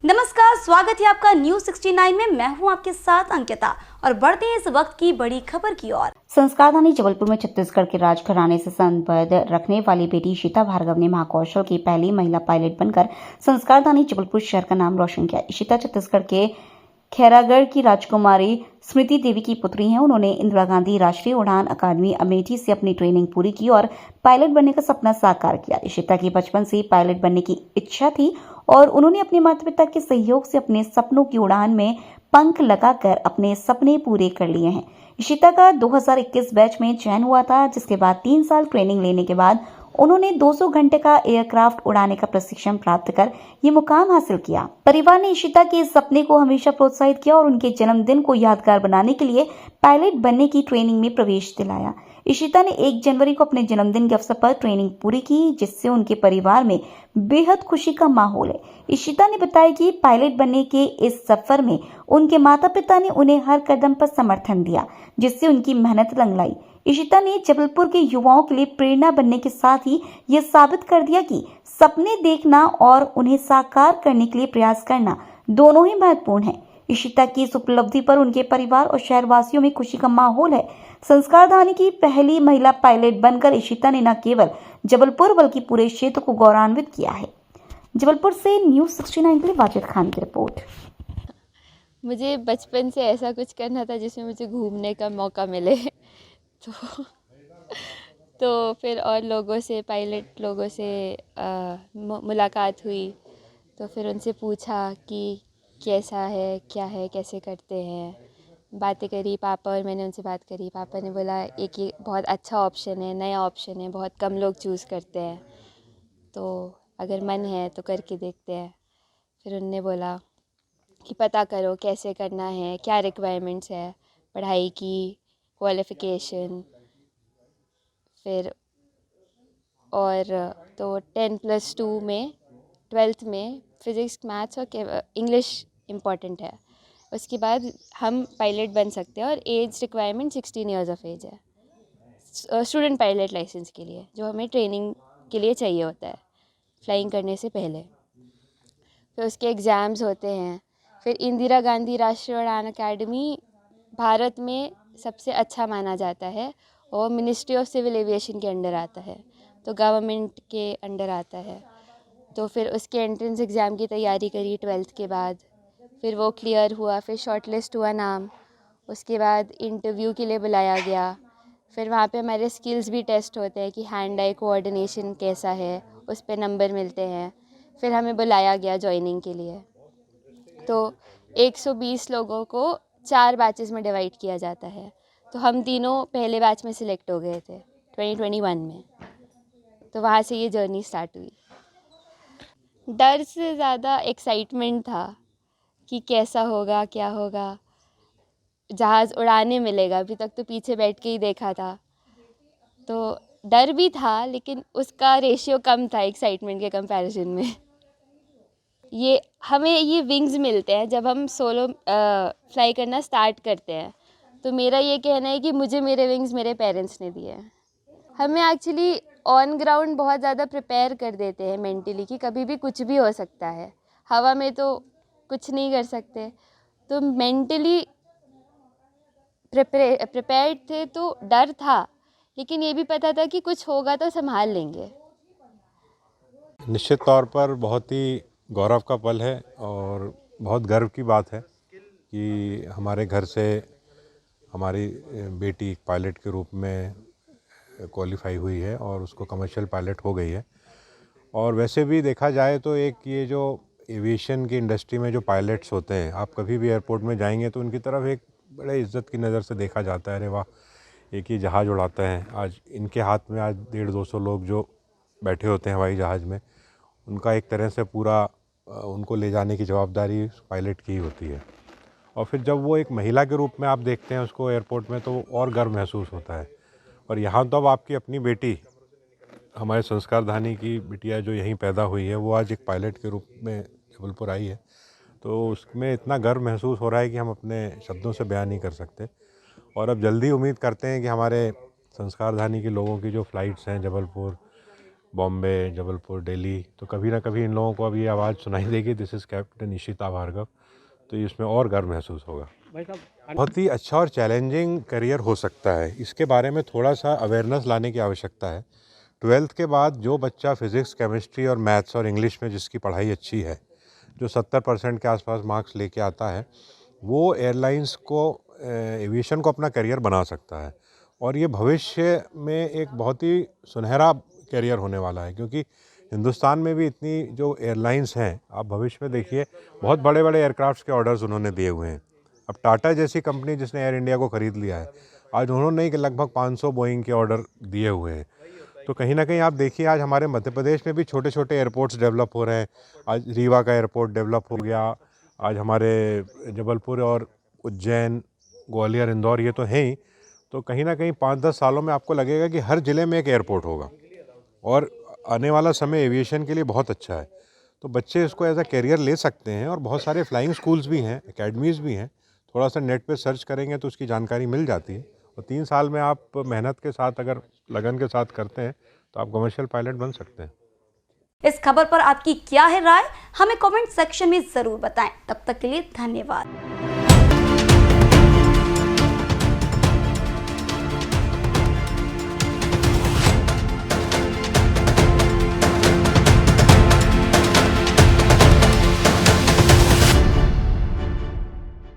नमस्कार, स्वागत है आपका न्यूज 69 में। मैं हूं आपके साथ अंकिता और बढ़ते हैं इस वक्त की बड़ी खबर की ओर। संस्कारधानी जबलपुर में छत्तीसगढ़ के राजघराने से संबंध रखने वाली बेटी इशिता भार्गव ने महाकौशल की पहली महिला पायलट बनकर संस्कारधानी जबलपुर शहर का नाम रोशन किया। इशिता छत्तीसगढ़ के खैरागढ़ की राजकुमारी स्मृति देवी की पुत्री हैं। उन्होंने इंदिरा गांधी राष्ट्रीय उड़ान अकादमी अमेठी से अपनी ट्रेनिंग पूरी की और पायलट बनने का सपना साकार किया। इशिता की बचपन से पायलट बनने की इच्छा थी और उन्होंने अपने माता पिता के सहयोग से अपने सपनों की उड़ान में पंख लगाकर अपने सपने पूरे कर लिए हैं। इशिता का 2021 बैच में चयन हुआ था, जिसके बाद 3 साल ट्रेनिंग लेने के बाद उन्होंने 200 घंटे का एयरक्राफ्ट उड़ाने का प्रशिक्षण प्राप्त कर ये मुकाम हासिल किया। परिवार ने इशिता के इस सपने को हमेशा प्रोत्साहित किया और उनके जन्मदिन को यादगार बनाने के लिए पायलट बनने की ट्रेनिंग में प्रवेश दिलाया। इशिता ने 1 जनवरी को अपने जन्मदिन के अवसर पर ट्रेनिंग पूरी की, जिससे उनके परिवार में बेहद खुशी का माहौल है। इशिता ने बताया कि पायलट बनने के इस सफर में उनके माता पिता ने उन्हें हर कदम पर समर्थन दिया, जिससे उनकी मेहनत रंग लाई। इशिता ने जबलपुर के युवाओं के लिए प्रेरणा बनने के साथ ही ये साबित कर दिया कि सपने देखना और उन्हें साकार करने के लिए प्रयास करना दोनों ही महत्वपूर्ण है। इशिता की इस उपलब्धि पर उनके परिवार और शहरवासियों में खुशी का माहौल है। संस्कारधानी की पहली महिला पायलट बनकर इशिता ने न केवल जबलपुर बल्कि पूरे क्षेत्र को गौरवान्वित किया है। जबलपुर से न्यूज 69 के लिए वाजिद खान की रिपोर्ट। मुझे बचपन से ऐसा कुछ करना था जिसमें मुझे घूमने का मौका मिले तो फिर और लोगों से पायलट लोगों से मुलाकात हुई। तो फिर उनसे पूछा कि कैसा है, क्या है, कैसे करते हैं। बातें करी पापा और मैंने उनसे बात करी। पापा ने बोला एक ये बहुत अच्छा ऑप्शन है, नया ऑप्शन है, बहुत कम लोग चूज़ करते हैं, तो अगर मन है तो करके देखते हैं। फिर उनने बोला कि पता करो कैसे करना है, क्या रिक्वायरमेंट्स है पढ़ाई की, क्वालिफ़िकेशन। फिर और तो 10+2 में 12th में फ़िज़िक्स, मैथ्स और इंग्लिश इम्पॉर्टेंट है। उसके बाद हम पायलट बन सकते हैं और age requirement 16 years of age है स्टूडेंट पायलट लाइसेंस के लिए, जो हमें ट्रेनिंग के लिए चाहिए होता है फ्लाइंग करने से पहले। फिर उसके एग्ज़ाम्स होते हैं। फिर इंदिरा गांधी राष्ट्रीय उड़ान अकादमी भारत में सबसे अच्छा माना जाता है और मिनिस्ट्री ऑफ सिविल एविएशन के अंडर आता है, तो गवर्नमेंट के अंडर आता है। तो फिर उसके एंट्रेंस एग्ज़ाम की तैयारी करी 12th के बाद। फिर वो क्लियर हुआ, फिर शॉर्टलिस्ट हुआ नाम। उसके बाद इंटरव्यू के लिए बुलाया गया। फिर वहाँ पे हमारे स्किल्स भी टेस्ट होते हैं कि हैंड आई कोऑर्डिनेशन कैसा है, उस पे नंबर मिलते हैं। फिर हमें बुलाया गया जॉइनिंग के लिए। तो 120 लोगों को 4 बैचेस में डिवाइड किया जाता है। तो हम तीनों पहले बैच में सिलेक्ट हो गए थे 2021 में। तो वहाँ से ये जर्नी स्टार्ट हुई। डर से ज़्यादा एक्साइटमेंट था कि कैसा होगा, क्या होगा, जहाज़ उड़ाने मिलेगा। अभी तक तो पीछे बैठ के ही देखा था, तो डर भी था, लेकिन उसका रेशियो कम था एक्साइटमेंट के कंपैरिजन में। ये हमें ये विंग्स मिलते हैं जब हम सोलो फ्लाई करना स्टार्ट करते हैं। तो मेरा ये कहना है कि मुझे मेरे विंग्स मेरे पेरेंट्स ने दिए हैं। हमें एक्चुअली ऑन ग्राउंड बहुत ज़्यादा प्रिपेयर कर देते हैं मेंटली कि कभी भी कुछ भी हो सकता है। हवा में तो कुछ नहीं कर सकते, तो मेंटली प्रिपेयर्ड थे। तो डर था, लेकिन ये भी पता था कि कुछ होगा तो संभाल लेंगे। निश्चित तौर पर बहुत ही गौरव का पल है और बहुत गर्व की बात है कि हमारे घर से हमारी बेटी पायलट के रूप में क्वालिफाई हुई है और उसको कमर्शियल पायलट हो गई है। और वैसे भी देखा जाए तो एक ये जो एविएशन की इंडस्ट्री में जो पायलट्स होते हैं, आप कभी भी एयरपोर्ट में जाएंगे तो उनकी तरफ एक बड़े इज़्ज़त की नज़र से देखा जाता है। अरे वाह, एक ही जहाज़ उड़ाते हैं। आज इनके हाथ में आज 150-200 लोग जो बैठे होते हैं हवाई जहाज़ में, उनका एक तरह से पूरा उनको ले जाने की जवाबदारी पायलट की ही होती है। और फिर जब वो एक महिला के रूप में आप देखते हैं उसको एयरपोर्ट में, तो और गर्व महसूस होता है। और यहाँ तो अब आपकी अपनी बेटी, हमारे संस्कारधानी की बिटिया जो यहीं पैदा हुई है, वो आज एक पायलट के रूप में जबलपुर आई है, तो उसमें इतना गर्व महसूस हो रहा है कि हम अपने शब्दों से बयान नहीं कर सकते। और अब जल्दी उम्मीद करते हैं कि हमारे संस्कारधानी के लोगों की जो फ़्लाइट्स हैं जबलपुर बॉम्बे, जबलपुर, दिल्ली, तो कभी ना कभी इन लोगों को अब ये आवाज़ सुनाई देगी, this is captain Ishita Bhargav, तो इसमें और गर्व महसूस होगा। बहुत ही अच्छा और चैलेंजिंग करियर हो सकता है, इसके बारे में थोड़ा सा अवेयरनेस लाने की आवश्यकता है। 12th के बाद जो बच्चा फिज़िक्स, केमिस्ट्री और मैथ्स और इंग्लिश में जिसकी पढ़ाई अच्छी है, जो 70% के आसपास मार्क्स लेके आता है, वो एयरलाइंस को, एविएशन को अपना करियर बना सकता है। और ये भविष्य में एक बहुत ही सुनहरा करियर होने वाला है, क्योंकि हिंदुस्तान में भी इतनी जो एयरलाइंस हैं, आप भविष्य में देखिए बहुत बड़े बड़े एयरक्राफ्ट्स के ऑर्डर्स उन्होंने दिए हुए हैं। अब टाटा जैसी कंपनी जिसने एयर इंडिया को ख़रीद लिया है, आज उन्होंने ही लगभग 500 बोइंग के ऑर्डर दिए हुए हैं। तो कहीं ना कहीं आप देखिए आज हमारे मध्य प्रदेश में भी छोटे छोटे एयरपोर्ट्स डेवलप हो रहे हैं। आज रीवा का एयरपोर्ट डेवलप हो गया, आज हमारे जबलपुर और उज्जैन, ग्वालियर, इंदौर ये तो हैं ही। तो कहीं ना कहीं 5-10 सालों में आपको लगेगा कि हर ज़िले में एक एयरपोर्ट होगा, और आने वाला समय एविएशन के लिए बहुत अच्छा है। तो बच्चे इसको एज अ कैरियर ले सकते हैं, और बहुत सारे फ्लाइंग स्कूल्स भी हैं, एकेडमीज़ भी हैं। थोड़ा सा नेट पे सर्च करेंगे तो उसकी जानकारी मिल जाती है, और 3 साल में आप मेहनत के साथ, अगर लगन के साथ करते हैं, तो आप कमर्शियल पायलट बन सकते हैं। इस खबर पर आपकी क्या है राय, हमें कमेंट सेक्शन में जरूर बताएं। तब तक के लिए धन्यवाद।